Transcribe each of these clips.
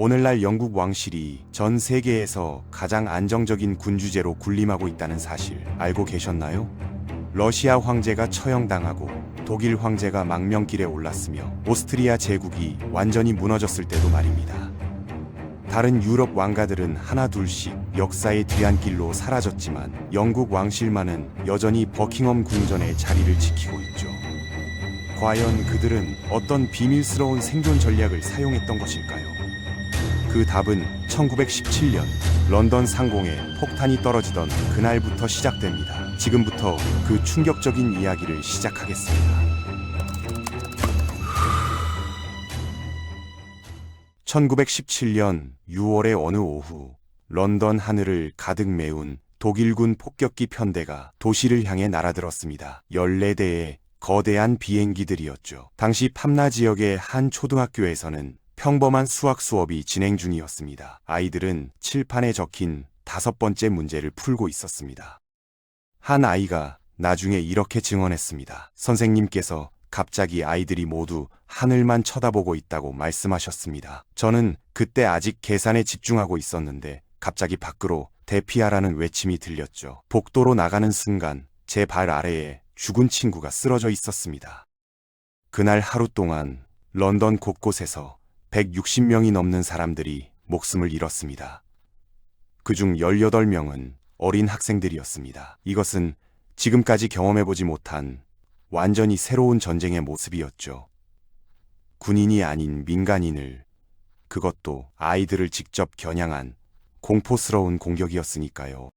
오늘날 영국 왕실이 전 세계에서 가장 안정적인 군주제로 군림하고 있다는 사실 알고 계셨나요? 러시아 황제가 처형당하고 독일 황제가 망명길에 올랐으며 오스트리아 제국이 완전히 무너졌을 때도 말입니다. 다른 유럽 왕가들은 하나둘씩 역사의 뒤안길로 사라졌지만 영국 왕실만은 여전히 버킹엄 궁전의 자리를 지키고 있죠. 과연 그들은 어떤 비밀스러운 생존 전략을 사용했던 것일까요? 그 답은 1917년 런던 상공에 폭탄이 떨어지던 그날부터 시작됩니다. 지금부터 그 충격적인 이야기를 시작하겠습니다. 1917년 6월의 어느 오후, 런던 하늘을 가득 메운 독일군 폭격기 편대가 도시를 향해 날아들었습니다. 14대의 거대한 비행기들이었죠. 당시 팜나 지역의 한 초등학교에서는 평범한 수학 수업이 진행 중이었습니다. 아이들은 칠판에 적힌 5번째 문제를 풀고 있었습니다. 한 아이가 나중에 이렇게 증언했습니다. 선생님께서 갑자기 아이들이 모두 하늘만 쳐다보고 있다고 말씀하셨습니다. 저는 그때 아직 계산에 집중하고 있었는데 갑자기 밖으로 대피하라는 외침이 들렸죠. 복도로 나가는 순간 제 발 아래에 죽은 친구가 쓰러져 있었습니다. 그날 하루 동안 런던 곳곳에서 160명이 넘는 사람들이 목숨을 잃었습니다. 그중 18명은 어린 학생들이었습니다. 이것은 지금까지 경험해보지 못한 완전히 새로운 전쟁의 모습이었죠. 군인이 아닌 민간인을, 그것도 아이들을 직접 겨냥한 공포스러운 공격이었으니까요.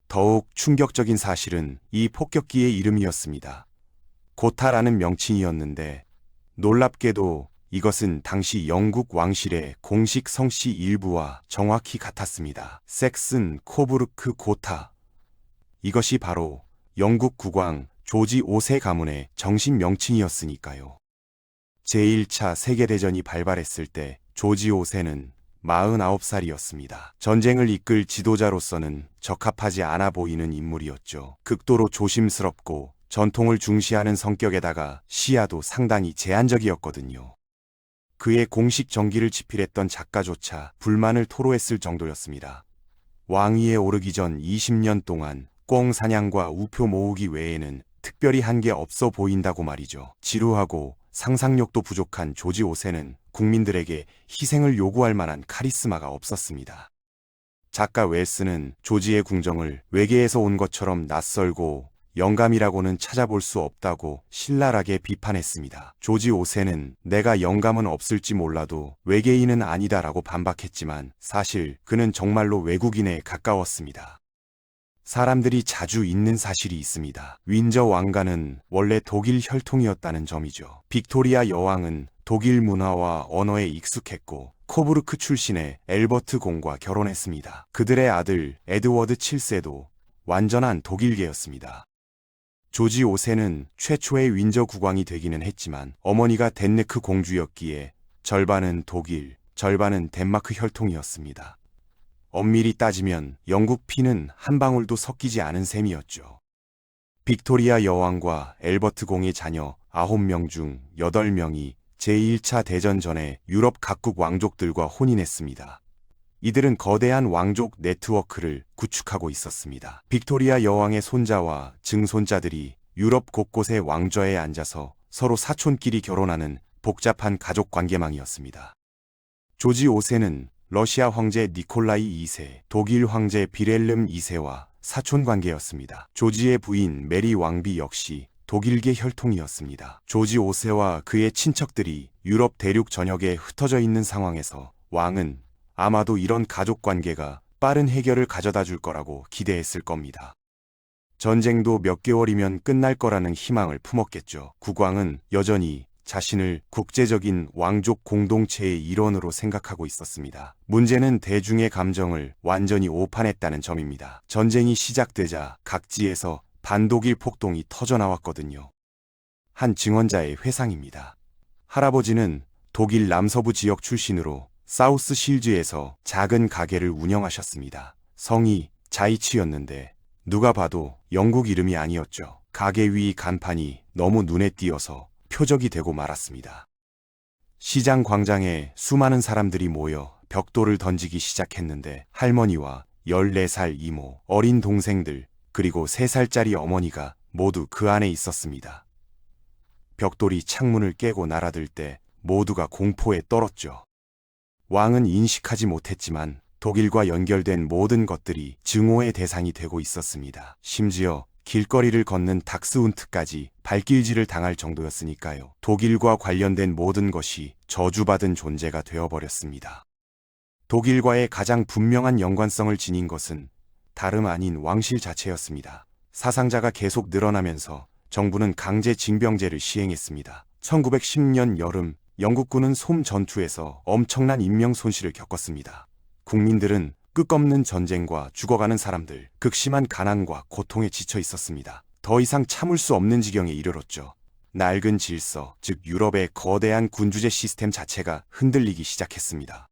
더욱 충격적인 사실은 이 폭격기의 이름이었습니다. 고타라는 명칭이었는데 놀랍게도 이것은 당시 영국 왕실의 공식 성씨 일부와 정확히 같았습니다. 섹슨 코브르크 고타. 이것이 바로 영국 국왕 조지 5세 가문의 정식 명칭이었으니까요. 제1차 세계대전이 발발했을 때 조지 5세는 49살이었습니다. 전쟁을 이끌 지도자로서는 적합하지 않아 보이는 인물이었죠. 극도로 조심스럽고 전통을 중시하는 성격에다가 시야도 상당히 제한적이었거든요. 그의 공식 정기를 집필했던 작가조차 불만을 토로했을 정도였습니다. 왕위에 오르기 전 20년 동안 꿩 사냥과 우표 모으기 외에는 특별히 한 게 없어 보인다고 말이죠. 지루하고 상상력도 부족한 조지 5세는 국민들에게 희생을 요구할 만한 카리스마가 없었습니다. 작가 웰스는 조지의 궁정을 외계에서 온 것처럼 낯설고 영감이라고는 찾아볼 수 없다고 신랄하게 비판했습니다. 조지 5세는 내가 영감은 없을지 몰라도 외계인은 아니다라고 반박했지만 사실 그는 정말로 외국인에 가까웠습니다. 사람들이 자주 잊는 사실이 있습니다. 윈저 왕가는 원래 독일 혈통이었다는 점이죠. 빅토리아 여왕은 독일 문화와 언어에 익숙했고 코브르크 출신의 엘버트 공과 결혼했습니다. 그들의 아들 에드워드 7세도 완전한 독일계였습니다. 조지 5세는 최초의 윈저 국왕이 되기는 했지만 어머니가 덴네크 공주였기에 절반은 독일, 절반은 덴마크 혈통이었습니다. 엄밀히 따지면 영국 피는 한 방울도 섞이지 않은 셈이었죠. 빅토리아 여왕과 엘버트 공의 자녀 9명 중 8명이 제1차 대전 전에 유럽 각국 왕족들과 혼인했습니다. 이들은 거대한 왕족 네트워크를 구축하고 있었습니다. 빅토리아 여왕의 손자와 증손자들이 유럽 곳곳의 왕좌에 앉아서 서로 사촌끼리 결혼하는 복잡한 가족 관계망이었습니다. 조지 5세는 러시아 황제 니콜라이 2세, 독일 황제 비렐름 2세와 사촌 관계였습니다. 조지의 부인 메리 왕비 역시 독일계 혈통이었습니다. 조지 5세와 그의 친척들이 유럽 대륙 전역에 흩어져 있는 상황에서 왕은 아마도 이런 가족 관계가 빠른 해결을 가져다 줄 거라고 기대했을 겁니다. 전쟁도 몇 개월이면 끝날 거라는 희망을 품었겠죠. 국왕은 여전히 자신을 국제적인 왕족 공동체의 일원으로 생각하고 있었습니다. 문제는 대중의 감정을 완전히 오판했다는 점입니다. 전쟁이 시작되자 각지에서 반독일 폭동이 터져나왔거든요. 한 증언자의 회상입니다. 할아버지는 독일 남서부 지역 출신으로 사우스 실즈에서 작은 가게를 운영하셨습니다. 성이 자이치였는데 누가 봐도 영국 이름이 아니었죠. 가게 위 간판이 너무 눈에 띄어서 표적이 되고 말았습니다. 시장 광장에 수많은 사람들이 모여 벽돌을 던지기 시작했는데 할머니와 14살 이모, 어린 동생들, 그리고 3살짜리 어머니가 모두 그 안에 있었습니다. 벽돌이 창문을 깨고 날아들 때 모두가 공포에 떨었죠. 왕은 인식하지 못했지만 독일과 연결된 모든 것들이 증오의 대상이 되고 있었습니다. 심지어 길거리를 걷는 닥스훈트까지 발길질을 당할 정도였으니까요. 독일과 관련된 모든 것이 저주받은 존재가 되어버렸습니다. 독일과의 가장 분명한 연관성을 지닌 것은 다름 아닌 왕실 자체였습니다. 사상자가 계속 늘어나면서 정부는 강제 징병제를 시행했습니다. 1910년 여름 영국군은 솜 전투에서 엄청난 인명 손실을 겪었습니다. 국민들은 끝없는 전쟁과 죽어가는 사람들, 극심한 가난과 고통에 지쳐 있었습니다. 더 이상 참을 수 없는 지경에 이르렀죠. 낡은 질서, 즉 유럽의 거대한 군주제 시스템 자체가 흔들리기 시작했습니다.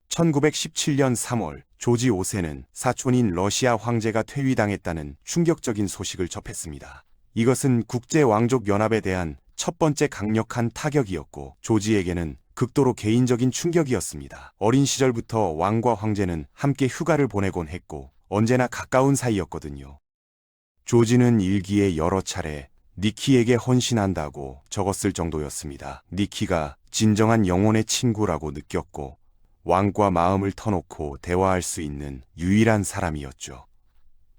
1917년 3월 조지 5세는 사촌인 러시아 황제가 퇴위당했다는 충격적인 소식을 접했습니다. 이것은 국제왕족연합에 대한 첫 번째 강력한 타격이었고 조지에게는 극도로 개인적인 충격이었습니다. 어린 시절부터 왕과 황제는 함께 휴가를 보내곤 했고 언제나 가까운 사이였거든요. 조지는 일기에 여러 차례 니키에게 헌신한다고 적었을 정도였습니다. 니키가 진정한 영혼의 친구라고 느꼈고 왕과 마음을 터놓고 대화할 수 있는 유일한 사람이었죠.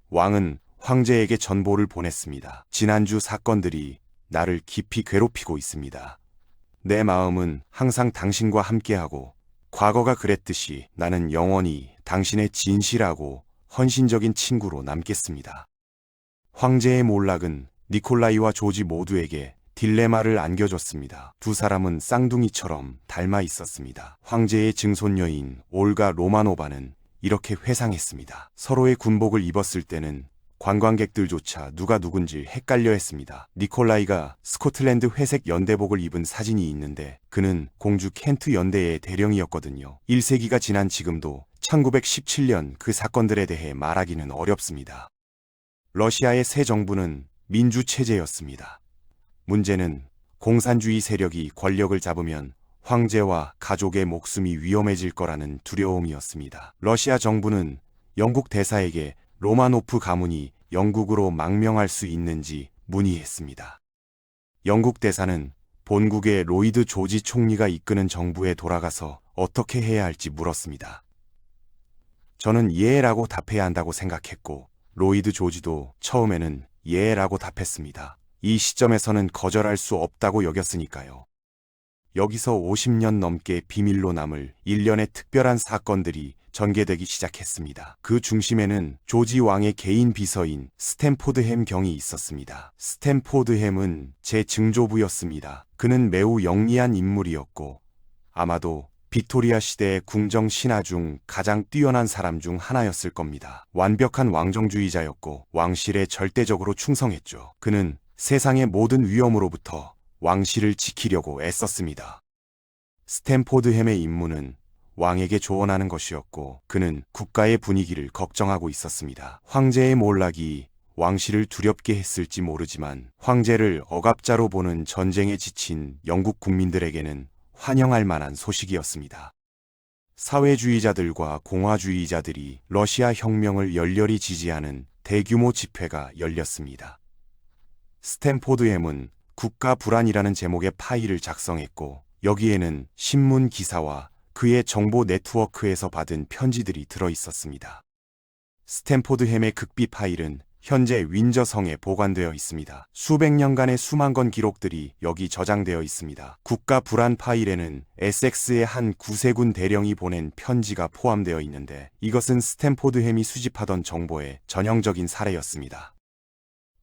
왕은 황제에게 전보를 보냈습니다. 지난주 사건들이 나를 깊이 괴롭히고 있습니다. 내 마음은 항상 당신과 함께하고 과거가 그랬듯이 나는 영원히 당신의 진실하고 헌신적인 친구로 남겠습니다. 황제의 몰락은 니콜라이와 조지 모두에게 딜레마를 안겨줬습니다. 두 사람은 쌍둥이처럼 닮아 있었습니다. 황제의 증손녀인 올가 로마노바는 이렇게 회상했습니다. 서로의 군복을 입었을 때는 관광객들조차 누가 누군지 헷갈려 했습니다. 니콜라이가 스코틀랜드 회색 연대복을 입은 사진이 있는데 그는 공주 켄트 연대의 대령이었거든요. 1세기가 지난 지금도 1917년 그 사건들에 대해 말하기는 어렵습니다. 러시아의 새 정부는 민주체제였습니다. 문제는 공산주의 세력이 권력을 잡으면 황제와 가족의 목숨이 위험해질 거라는 두려움이었습니다. 러시아 정부는 영국 대사에게 로마노프 가문이 영국으로 망명할 수 있는지 문의했습니다. 영국 대사는 본국의 로이드 조지 총리가 이끄는 정부에 돌아가서 어떻게 해야 할지 물었습니다. 저는 예라고 답해야 한다고 생각했고 로이드 조지도 처음에는 예라고 답했습니다. 이 시점에서는 거절할 수 없다고 여겼으니까요. 여기서 50년 넘게 비밀로 남을 일련의 특별한 사건들이 전개되기 시작했습니다. 그 중심에는 조지 왕의 개인 비서인 스탠포드햄 경이 있었습니다. 스탠포드햄은 제 증조부였습니다. 그는 매우 영리한 인물이었고 아마도 빅토리아 시대의 궁정 신하 중 가장 뛰어난 사람 중 하나였을 겁니다. 완벽한 왕정주의자였고 왕실에 절대적으로 충성했죠. 그는 세상의 모든 위험으로부터 왕실을 지키려고 애썼습니다. 스탠포드햄의 임무는 왕에게 조언하는 것이었고 그는 국가의 분위기를 걱정하고 있었습니다. 황제의 몰락이 왕실을 두렵게 했을지 모르지만 황제를 억압자로 보는 전쟁에 지친 영국 국민들에게는 환영할 만한 소식이었습니다. 사회주의자들과 공화주의자들이 러시아 혁명을 열렬히 지지하는 대규모 집회가 열렸습니다. 스탠포드햄은 국가 불안이라는 제목의 파일을 작성했고 여기에는 신문 기사와 그의 정보 네트워크에서 받은 편지들이 들어있었습니다. 스탠포드햄의 극비 파일은 현재 윈저성에 보관되어 있습니다. 수백 년간의 수만 건 기록들이 여기 저장되어 있습니다. 국가 불안 파일에는 에섹스의 한 구세군 대령이 보낸 편지가 포함되어 있는데 이것은 스탠포드햄이 수집하던 정보의 전형적인 사례였습니다.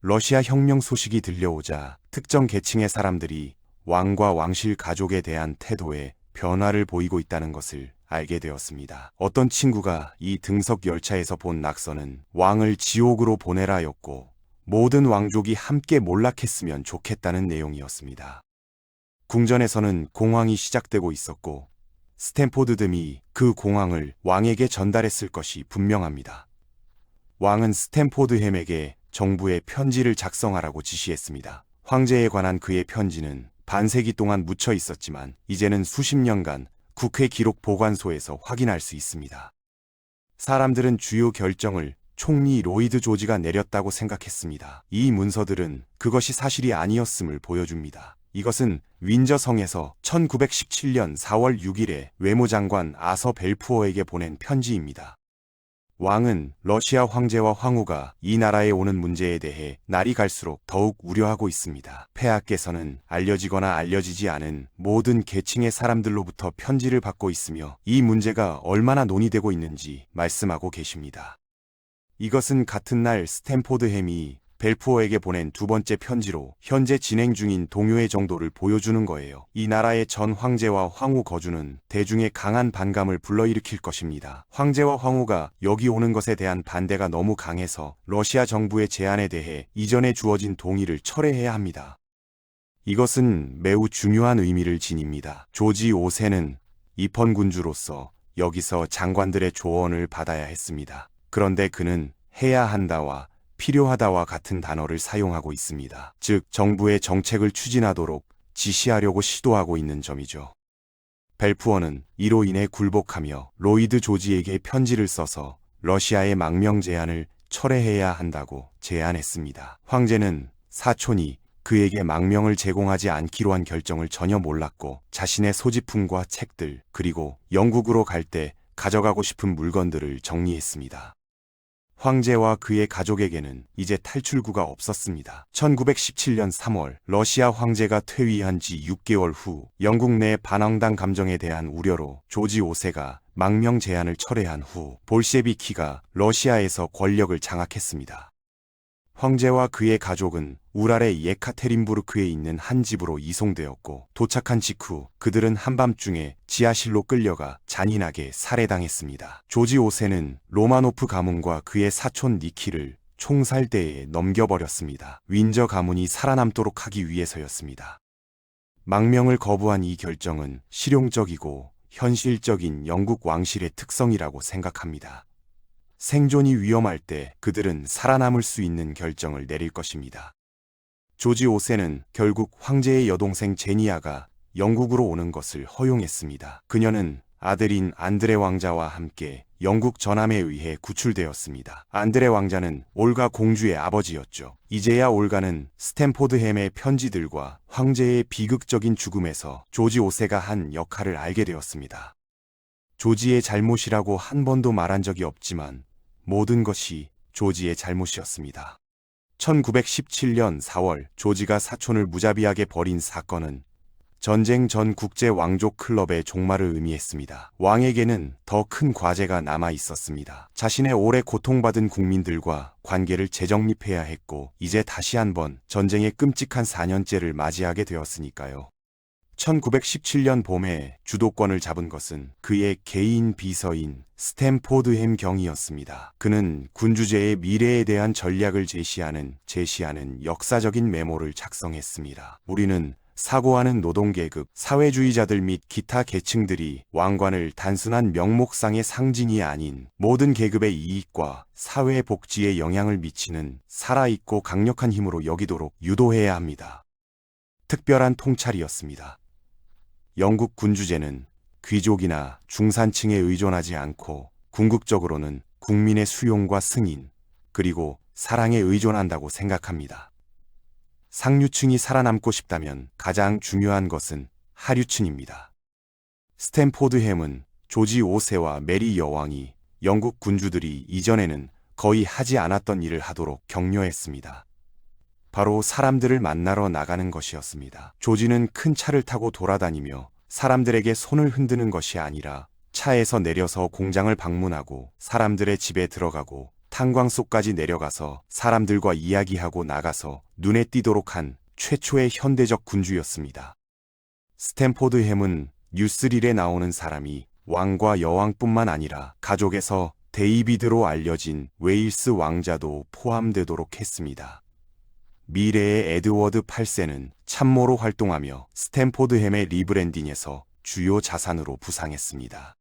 러시아 혁명 소식이 들려오자 특정 계층의 사람들이 왕과 왕실 가족에 대한 태도에 변화를 보이고 있다는 것을 알게 되었습니다. 어떤 친구가 이 등석 열차에서 본 낙서는 왕을 지옥으로 보내라였고 모든 왕족이 함께 몰락했으면 좋겠다는 내용이었습니다. 궁전에서는 공황이 시작되고 있었고 스탠포드듬이 그 공황을 왕에게 전달했을 것이 분명합니다. 왕은 스탠포드햄에게 정부에 편지를 작성하라고 지시했습니다. 황제에 관한 그의 편지는 반세기 동안 묻혀 있었지만 이제는 수십 년간 국회 기록 보관소에서 확인할 수 있습니다. 사람들은 주요 결정을 총리 로이드 조지가 내렸다고 생각했습니다. 이 문서들은 그것이 사실이 아니었음을 보여줍니다. 이것은 윈저성에서 1917년 4월 6일에 외무장관 아서 벨푸어에게 보낸 편지입니다. 왕은 러시아 황제와 황후가 이 나라에 오는 문제에 대해 날이 갈수록 더욱 우려하고 있습니다. 폐하께서는 알려지거나 알려지지 않은 모든 계층의 사람들로부터 편지를 받고 있으며 이 문제가 얼마나 논의되고 있는지 말씀하고 계십니다. 이것은 같은 날 스탠포드햄이 벨푸어에게 보낸 두 번째 편지로 현재 진행 중인 동요의 정도를 보여주는 거예요. 이 나라의 전 황제와 황후 거주는 대중의 강한 반감을 불러일으킬 것입니다. 황제와 황후가 여기 오는 것에 대한 반대가 너무 강해서 러시아 정부의 제안에 대해 이전에 주어진 동의를 철회해야 합니다. 이것은 매우 중요한 의미를 지닙니다. 조지 5세는 입헌군주로서 여기서 장관들의 조언을 받아야 했습니다. 그런데 그는 해야 한다와 필요하다와 같은 단어를 사용하고 있습니다. 즉, 정부의 정책을 추진하도록 지시하려고 시도하고 있는 점이죠. 벨푸어는 이로 인해 굴복하며 로이드 조지에게 편지를 써서 러시아의 망명 제안을 철회해야 한다고 제안했습니다. 황제는 사촌이 그에게 망명을 제공하지 않기로 한 결정을 전혀 몰랐고 자신의 소지품과 책들 그리고 영국으로 갈 때 가져가고 싶은 물건들을 정리했습니다. 황제와 그의 가족에게는 이제 탈출구가 없었습니다. 1917년 3월 러시아 황제가 퇴위한 지 6개월 후 영국 내 반왕당 감정에 대한 우려로 조지 5세가 망명 제안을 철회한 후 볼셰비키가 러시아에서 권력을 장악했습니다. 황제와 그의 가족은 우랄의 예카테린부르크에 있는 한 집으로 이송되었고 도착한 직후 그들은 한밤중에 지하실로 끌려가 잔인하게 살해당했습니다. 조지 5세는 로마노프 가문과 그의 사촌 니키를 총살대에 넘겨버렸습니다. 윈저 가문이 살아남도록 하기 위해서였습니다. 망명을 거부한 이 결정은 실용적이고 현실적인 영국 왕실의 특성이라고 생각합니다. 생존이 위험할 때 그들은 살아남을 수 있는 결정을 내릴 것입니다. 조지 5세는 결국 황제의 여동생 제니아가 영국으로 오는 것을 허용했습니다. 그녀는 아들인 안드레 왕자와 함께 영국 전함에 의해 구출되었습니다. 안드레 왕자는 올가 공주의 아버지였죠. 이제야 올가는 스탠포드햄의 편지들과 황제의 비극적인 죽음에서 조지 5세가 한 역할을 알게 되었습니다. 조지의 잘못이라고 한 번도 말한 적이 없지만 모든 것이 조지의 잘못이었습니다. 1917년 4월 조지가 사촌을 무자비하게 버린 사건은 전쟁 전 국제 왕족 클럽의 종말을 의미했습니다. 왕에게는 더 큰 과제가 남아 있었습니다. 자신의 오래 고통받은 국민들과 관계를 재정립해야 했고 이제 다시 한번 전쟁의 끔찍한 4년째를 맞이하게 되었으니까요. 1917년 봄에 주도권을 잡은 것은 그의 개인 비서인 스탠포드햄 경이었습니다. 그는 군주제의 미래에 대한 전략을 제시하는 역사적인 메모를 작성했습니다. 우리는 사고하는 노동계급, 사회주의자들 및 기타 계층들이 왕관을 단순한 명목상의 상징이 아닌 모든 계급의 이익과 사회 복지에 영향을 미치는 살아있고 강력한 힘으로 여기도록 유도해야 합니다. 특별한 통찰이었습니다. 영국 군주제는 귀족이나 중산층에 의존하지 않고 궁극적으로는 국민의 수용과 승인, 그리고 사랑에 의존한다고 생각합니다. 상류층이 살아남고 싶다면 가장 중요한 것은 하류층입니다. 스탠포드햄은 조지 5세와 메리 여왕이 영국 군주들이 이전에는 거의 하지 않았던 일을 하도록 격려했습니다. 바로 사람들을 만나러 나가는 것이었습니다. 조지는 큰 차를 타고 돌아다니며 사람들에게 손을 흔드는 것이 아니라 차에서 내려서 공장을 방문하고 사람들의 집에 들어가고 탄광소까지 내려가서 사람들과 이야기하고 나가서 눈에 띄도록 한 최초의 현대적 군주였습니다. 스탠포드햄은 뉴스릴에 나오는 사람이 왕과 여왕뿐만 아니라 가족에서 데이비드로 알려진 웨일스 왕자도 포함되도록 했습니다. 미래의 에드워드 8세는 참모로 활동하며 스탠포드햄의 리브랜딩에서 주요 자산으로 부상했습니다.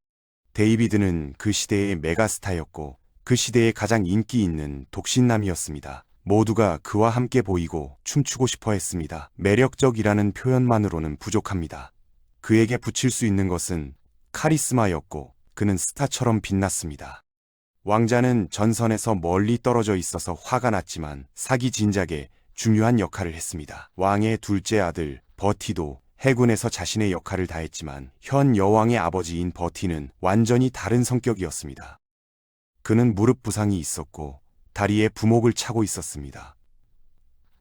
데이비드는 그 시대의 메가스타였고 그 시대에 가장 인기 있는 독신남이었습니다. 모두가 그와 함께 보이고 춤추고 싶어 했습니다. 매력적이라는 표현만으로는 부족합니다. 그에게 붙일 수 있는 것은 카리스마였고 그는 스타처럼 빛났습니다. 왕자는 전선에서 멀리 떨어져 있어서 화가 났지만 사기 진작에 중요한 역할을 했습니다. 왕의 둘째 아들 버티도 해군에서 자신의 역할을 다했지만 현 여왕의 아버지인 버티는 완전히 다른 성격이었습니다. 그는 무릎 부상이 있었고 다리에 부목을 차고 있었습니다.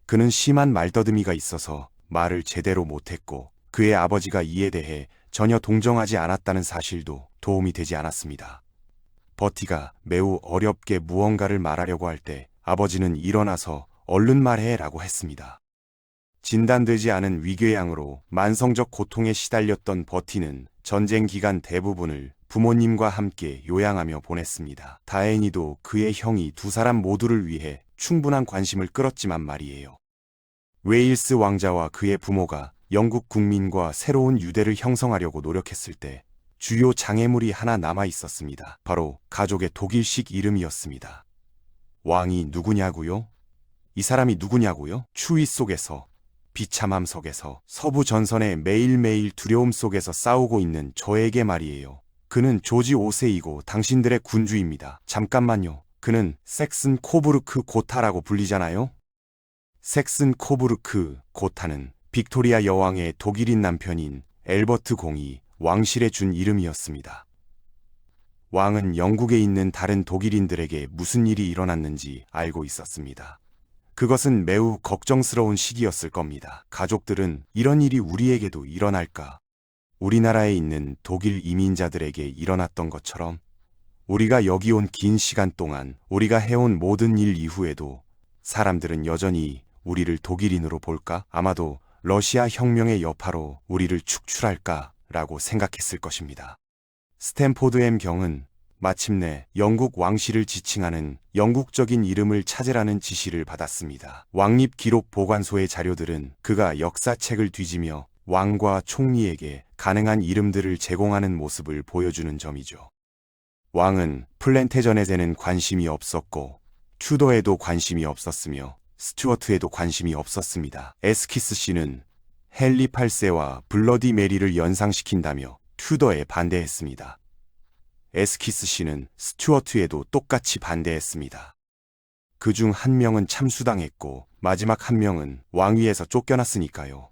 그는 심한 말더듬이가 있어서 말을 제대로 못했고 그의 아버지가 이에 대해 전혀 동정하지 않았다는 사실도 도움이 되지 않았습니다. 버티가 매우 어렵게 무언가를 말하려고 할 때 아버지는 일어나서 얼른 말해 라고 했습니다. 진단되지 않은 위궤양으로 만성적 고통에 시달렸던 버티는 전쟁 기간 대부분을 부모님과 함께 요양하며 보냈습니다. 다행히도 그의 형이 두 사람 모두를 위해 충분한 관심을 끌었지만 말이에요. 웨일스 왕자와 그의 부모가 영국 국민과 새로운 유대를 형성하려고 노력했을 때 주요 장애물이 하나 남아 있었습니다. 바로 가족의 독일식 이름이었습니다. 왕이 누구냐고요? 이 사람이 누구냐고요? 추위 속에서, 비참함 속에서, 서부 전선의 매일매일 두려움 속에서 싸우고 있는 저에게 말이에요. 그는 조지 5세이고 당신들의 군주입니다. 잠깐만요. 그는 섹슨 코부르크 고타라고 불리잖아요? 섹슨 코부르크 고타는 빅토리아 여왕의 독일인 남편인 엘버트 공이 왕실에 준 이름이었습니다. 왕은 영국에 있는 다른 독일인들에게 무슨 일이 일어났는지 알고 있었습니다. 그것은 매우 걱정스러운 시기였을 겁니다. 가족들은 이런 일이 우리에게도 일어날까? 우리나라에 있는 독일 이민자들에게 일어났던 것처럼 우리가 여기 온 긴 시간 동안 우리가 해온 모든 일 이후에도 사람들은 여전히 우리를 독일인으로 볼까? 아마도 러시아 혁명의 여파로 우리를 축출할까? 라고 생각했을 것입니다. 스탠포드 경은 마침내 영국 왕실을 지칭하는 영국적인 이름을 찾으라는 지시를 받았습니다. 왕립 기록 보관소의 자료들은 그가 역사책을 뒤지며 왕과 총리에게 가능한 이름들을 제공하는 모습을 보여주는 점이죠. 왕은 플랜테전에는 관심이 없었고 튜더에도 관심이 없었으며 스튜어트에도 관심이 없었습니다. 에스키스 씨는 헨리 8세와 블러디 메리를 연상시킨다며 튜더에 반대했습니다. 에스키스 씨는 스튜어트에도 똑같이 반대했습니다. 그중 한 명은 참수당했고 마지막 한 명은 왕위에서 쫓겨났으니까요.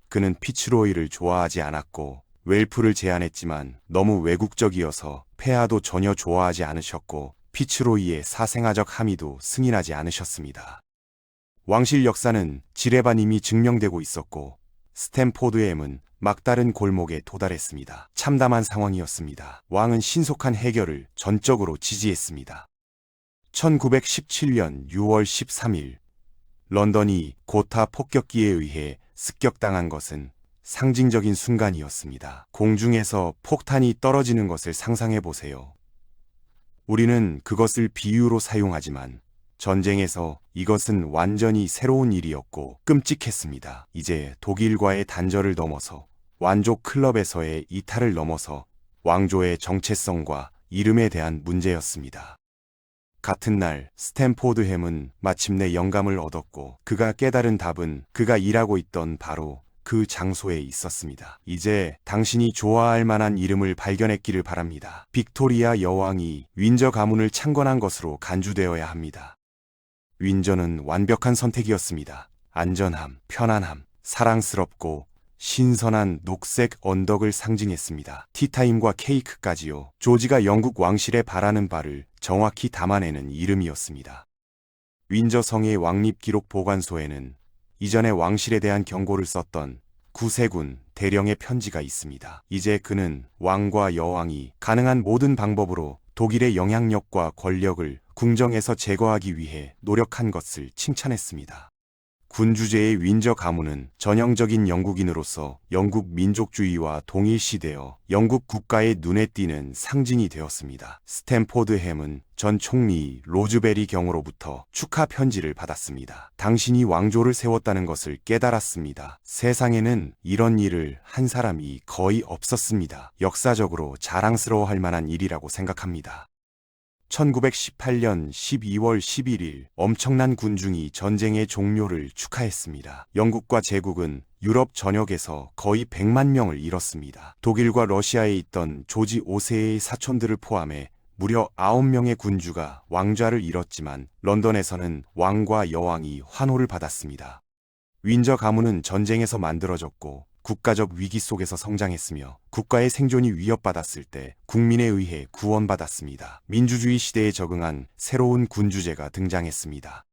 그는 피츠로이를 좋아하지 않았고 웰프를 제안했지만 너무 외국적이어서 폐하도 전혀 좋아하지 않으셨고 피츠로이의 사생아적 함의도 승인하지 않으셨습니다. 왕실 역사는 지레반임이 증명되고 있었고 스탠포드햄은 막다른 골목에 도달했습니다. 참담한 상황이었습니다. 왕은 신속한 해결을 전적으로 지지했습니다. 1917년 6월 13일 런던이 고타 폭격기에 의해 습격당한 것은 상징적인 순간이었습니다. 공중에서 폭탄이 떨어지는 것을 상상해 보세요. 우리는 그것을 비유로 사용하지만 전쟁에서 이것은 완전히 새로운 일이었고 끔찍했습니다. 이제 독일과의 단절을 넘어서 완조 클럽에서의 이탈을 넘어서 왕조의 정체성과 이름에 대한 문제였습니다. 같은 날 스탠포드햄은 마침내 영감을 얻었고 그가 깨달은 답은 그가 일하고 있던 바로 그 장소에 있었습니다. 이제 당신이 좋아할 만한 이름을 발견했기를 바랍니다. 빅토리아 여왕이 윈저 가문을 창건한 것으로 간주되어야 합니다. 윈저는 완벽한 선택이었습니다. 안전함, 편안함, 사랑스럽고 신선한 녹색 언덕을 상징했습니다. 티타임과 케이크까지요. 조지가 영국 왕실에 바라는 바를 정확히 담아내는 이름이었습니다. 윈저 성의 왕립 기록 보관소에는 이전에 왕실에 대한 경고를 썼던 구세군 대령의 편지가 있습니다. 이제 그는 왕과 여왕이 가능한 모든 방법으로 독일의 영향력과 권력을 궁정에서 제거하기 위해 노력한 것을 칭찬했습니다. 군주제의 윈저 가문은 전형적인 영국인으로서 영국 민족주의와 동일시되어 영국 국가의 눈에 띄는 상징이 되었습니다. 스탠포드햄은 전 총리 로즈베리 경으로부터 축하 편지를 받았습니다. 당신이 왕조를 세웠다는 것을 깨달았습니다. 세상에는 이런 일을 한 사람이 거의 없었습니다. 역사적으로 자랑스러워할 만한 일이라고 생각합니다. 1918년 12월 11일 엄청난 군중이 전쟁의 종료를 축하했습니다. 영국과 제국은 유럽 전역에서 거의 100만 명을 잃었습니다. 독일과 러시아에 있던 조지 5세의 사촌들을 포함해 무려 9명의 군주가 왕좌를 잃었지만 런던에서는 왕과 여왕이 환호를 받았습니다. 윈저 가문은 전쟁에서 만들어졌고 국가적 위기 속에서 성장했으며 국가의 생존이 위협받았을 때 국민에 의해 구원받았습니다. 민주주의 시대에 적응한 새로운 군주제가 등장했습니다.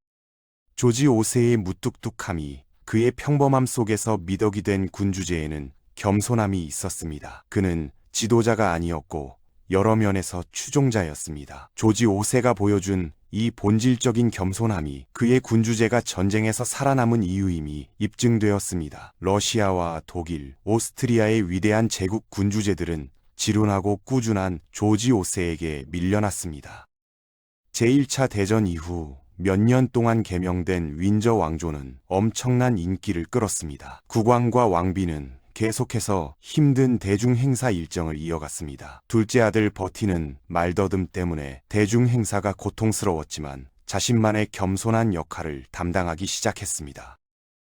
조지 5세의 무뚝뚝함이 그의 평범함 속에서 미덕이 된 군주제에는 겸손함이 있었습니다. 그는 지도자가 아니었고 여러 면에서 추종자였습니다. 조지 5세가 보여준 이 본질적인 겸손함이 그의 군주제가 전쟁에서 살아남은 이유임이 입증되었습니다. 러시아와 독일, 오스트리아의 위대한 제국 군주제들은 지륜하고 꾸준한 조지 5세에게 밀려났습니다. 제1차 대전 이후 몇 년 동안 개명된 윈저 왕조는 엄청난 인기를 끌었습니다. 국왕과 왕비는 계속해서 힘든 대중행사 일정을 이어갔습니다. 둘째 아들 버티는 말더듬 때문에 대중행사가 고통스러웠지만 자신만의 겸손한 역할을 담당하기 시작했습니다.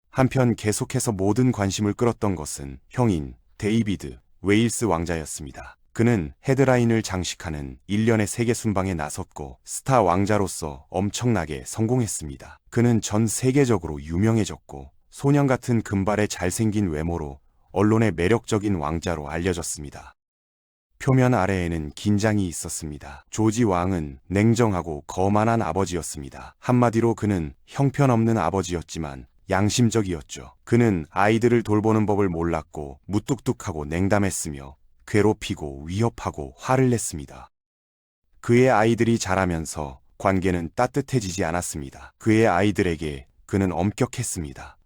한편 계속해서 모든 관심을 끌었던 것은 형인 데이비드, 웨일스 왕자였습니다. 그는 헤드라인을 장식하는 일련의 세계 순방에 나섰고 스타 왕자로서 엄청나게 성공했습니다. 그는 전 세계적으로 유명해졌고 소년 같은 금발의 잘생긴 외모로 언론의 매력적인 왕자로 알려졌습니다. 표면 아래에는 긴장이 있었습니다. 조지 왕은 냉정하고 거만한 아버지였습니다. 한마디로 그는 형편없는 아버지였지만 양심적이었죠. 그는 아이들을 돌보는 법을 몰랐고 무뚝뚝하고 냉담했으며 괴롭히고 위협하고 화를 냈습니다. 그의 아이들이 자라면서 관계는 따뜻해지지 않았습니다. 그의 아이들에게 그는 엄격했습니다.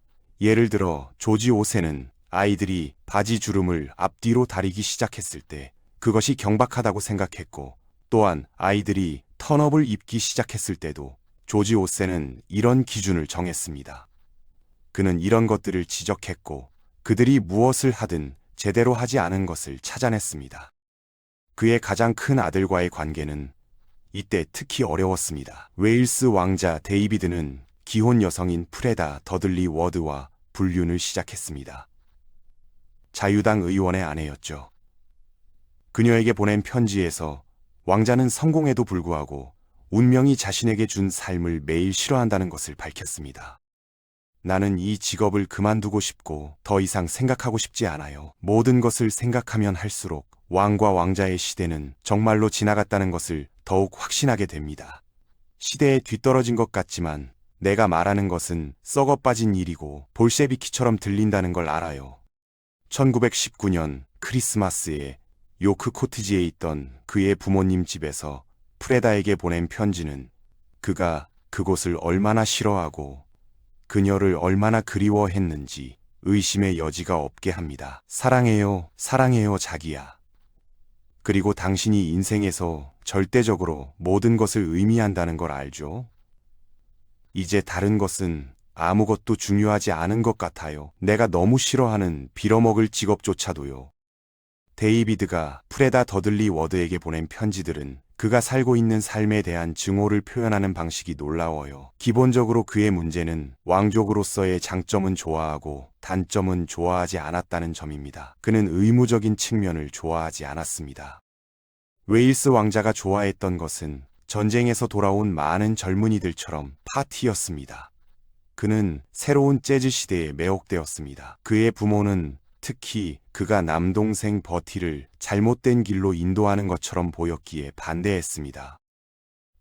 예를 들어 조지 5세는 아이들이 바지 주름을 앞뒤로 다리기 시작했을 때 그것이 경박하다고 생각했고 또한 아이들이 턴업을 입기 시작했을 때도 조지 5세는 이런 기준을 정했습니다. 그는 이런 것들을 지적했고 그들이 무엇을 하든 제대로 하지 않은 것을 찾아냈습니다. 그의 가장 큰 아들과의 관계는 이때 특히 어려웠습니다. 웨일스 왕자 데이비드는 기혼 여성인 프레다 더들리 워드와 불륜을 시작했습니다. 자유당 의원의 아내였죠. 그녀에게 보낸 편지에서 왕자는 성공에도 불구하고 운명이 자신에게 준 삶을 매일 싫어한다는 것을 밝혔습니다. 나는 이 직업을 그만두고 싶고 더 이상 생각하고 싶지 않아요. 모든 것을 생각하면 할수록 왕과 왕자의 시대는 정말로 지나갔다는 것을 더욱 확신하게 됩니다. 시대에 뒤떨어진 것 같지만 내가 말하는 것은 썩어 빠진 일이고 볼셰비키처럼 들린다는 걸 알아요. 1919년 크리스마스에 요크 코티지에 있던 그의 부모님 집에서 프레다에게 보낸 편지는 그가 그곳을 얼마나 싫어하고 그녀를 얼마나 그리워했는지 의심의 여지가 없게 합니다. 사랑해요, 사랑해요, 자기야. 그리고 당신이 인생에서 절대적으로 모든 것을 의미한다는 걸 알죠? 이제 다른 것은 아무것도 중요하지 않은 것 같아요. 내가 너무 싫어하는 빌어먹을 직업조차도요. 데이비드가 프레다 더들리 워드에게 보낸 편지들은 그가 살고 있는 삶에 대한 증오를 표현하는 방식이 놀라워요. 기본적으로 그의 문제는 왕족으로서의 장점은 좋아하고 단점은 좋아하지 않았다는 점입니다. 그는 의무적인 측면을 좋아하지 않았습니다. 웨일스 왕자가 좋아했던 것은 전쟁에서 돌아온 많은 젊은이들처럼 파티였습니다. 그는 새로운 재즈 시대에 매혹되었습니다. 그의 부모는 특히 그가 남동생 버티를 잘못된 길로 인도하는 것처럼 보였기에 반대했습니다.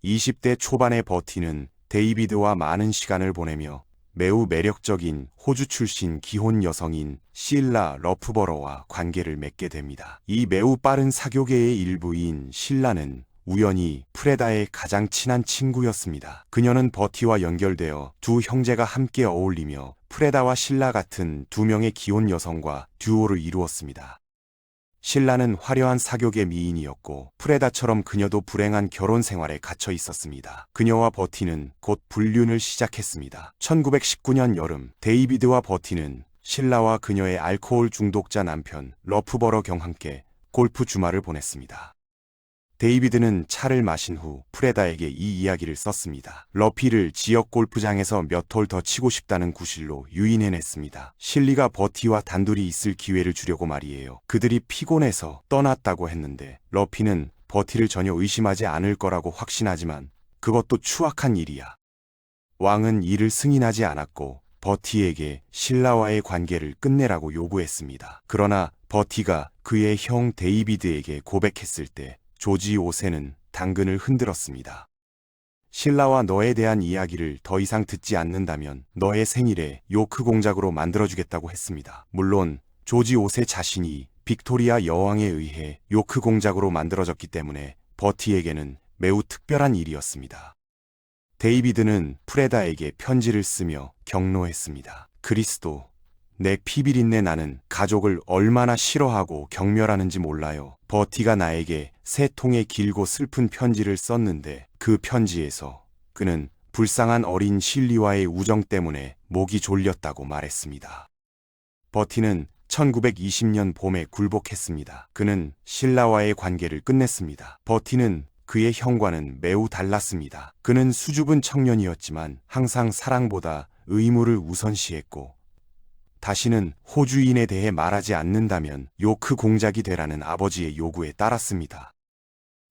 20대 초반의 버티는 데이비드와 많은 시간을 보내며 매우 매력적인 호주 출신 기혼 여성인 실라 러프버러와 관계를 맺게 됩니다. 이 매우 빠른 사교계의 일부인 실라는 우연히 프레다의 가장 친한 친구였습니다. 그녀는 버티와 연결되어 두 형제가 함께 어울리며 프레다와 실라 같은 두 명의 기혼 여성과 듀오를 이루었습니다. 실라는 화려한 사교계 미인이었고 프레다처럼 그녀도 불행한 결혼 생활에 갇혀 있었습니다. 그녀와 버티는 곧 불륜을 시작했습니다. 1919년 여름 데이비드와 버티는 실라와 그녀의 알코올 중독자 남편 러프버러 경 함께 골프 주말을 보냈습니다. 데이비드는 차를 마신 후 프레다에게 이 이야기를 썼습니다. 러피를 지역 골프장에서 몇 홀 더 치고 싶다는 구실로 유인해냈습니다. 실리가 버티와 단둘이 있을 기회를 주려고 말이에요. 그들이 피곤해서 떠났다고 했는데 러피는 버티를 전혀 의심하지 않을 거라고 확신하지만 그것도 추악한 일이야. 왕은 이를 승인하지 않았고 버티에게 실라와의 관계를 끝내라고 요구했습니다. 그러나 버티가 그의 형 데이비드에게 고백했을 때 조지 5세는 당근을 흔들었습니다. 실라와 너에 대한 이야기를 더 이상 듣지 않는다면 너의 생일에 요크 공작으로 만들어주겠다고 했습니다. 물론 조지 5세 자신이 빅토리아 여왕에 의해 요크 공작으로 만들어졌기 때문에 버티에게는 매우 특별한 일이었습니다. 데이비드는 프레다에게 편지를 쓰며 격노했습니다. 그리스도, 내 피비린내 나는 가족을 얼마나 싫어하고 경멸하는지 몰라요. 버티가 나에게 3통의 길고 슬픈 편지를 썼는데 그 편지에서 그는 불쌍한 어린 실리와의 우정 때문에 목이 졸렸다고 말했습니다. 버티는 1920년 봄에 굴복했습니다. 그는 실라와의 관계를 끝냈습니다. 버티는 그의 형과는 매우 달랐습니다. 그는 수줍은 청년이었지만 항상 사랑보다 의무를 우선시했고 다시는 호주인에 대해 말하지 않는다면 요크 공작이 되라는 아버지의 요구에 따랐습니다.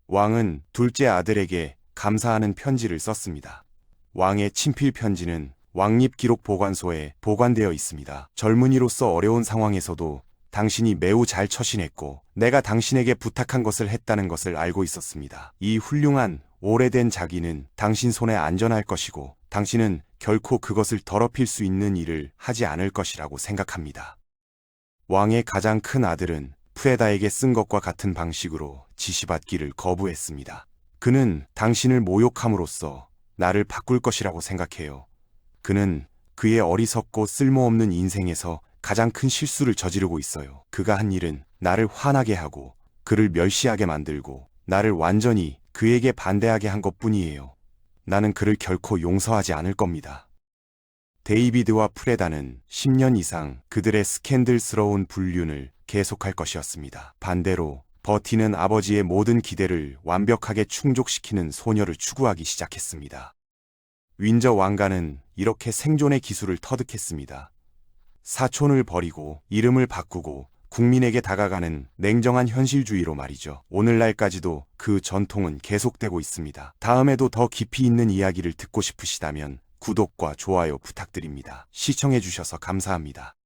왕은 둘째 아들에게 감사하는 편지를 썼습니다. 왕의 친필 편지는 왕립 기록 보관소에 보관되어 있습니다. 젊은이로서 어려운 상황에서도 당신이 매우 잘 처신했고 내가 당신에게 부탁한 것을 했다는 것을 알고 있었습니다. 이 훌륭한 오래된 자기는 당신 손에 안전할 것이고 당신은 결코 그것을 더럽힐 수 있는 일을 하지 않을 것이라고 생각합니다. 왕의 가장 큰 아들은 프레다에게 쓴 것과 같은 방식으로 지시받기를 거부했습니다. 그는 당신을 모욕함으로써 나를 바꿀 것이라고 생각해요. 그는 그의 어리석고 쓸모없는 인생에서 가장 큰 실수를 저지르고 있어요. 그가 한 일은 나를 화나게 하고 그를 멸시하게 만들고 나를 완전히 그에게 반대하게 한 것뿐이에요. 나는 그를 결코 용서하지 않을 겁니다. 데이비드와 프레다는 10년 이상 그들의 스캔들스러운 불륜을 계속할 것이었습니다. 반대로 버티는 아버지의 모든 기대를 완벽하게 충족시키는 소녀를 추구하기 시작했습니다. 윈저 왕가는 이렇게 생존의 기술을 터득했습니다. 사촌을 버리고 이름을 바꾸고 국민에게 다가가는 냉정한 현실주의로 말이죠. 오늘날까지도 그 전통은 계속되고 있습니다. 다음에도 더 깊이 있는 이야기를 듣고 싶으시다면 구독과 좋아요 부탁드립니다. 시청해주셔서 감사합니다.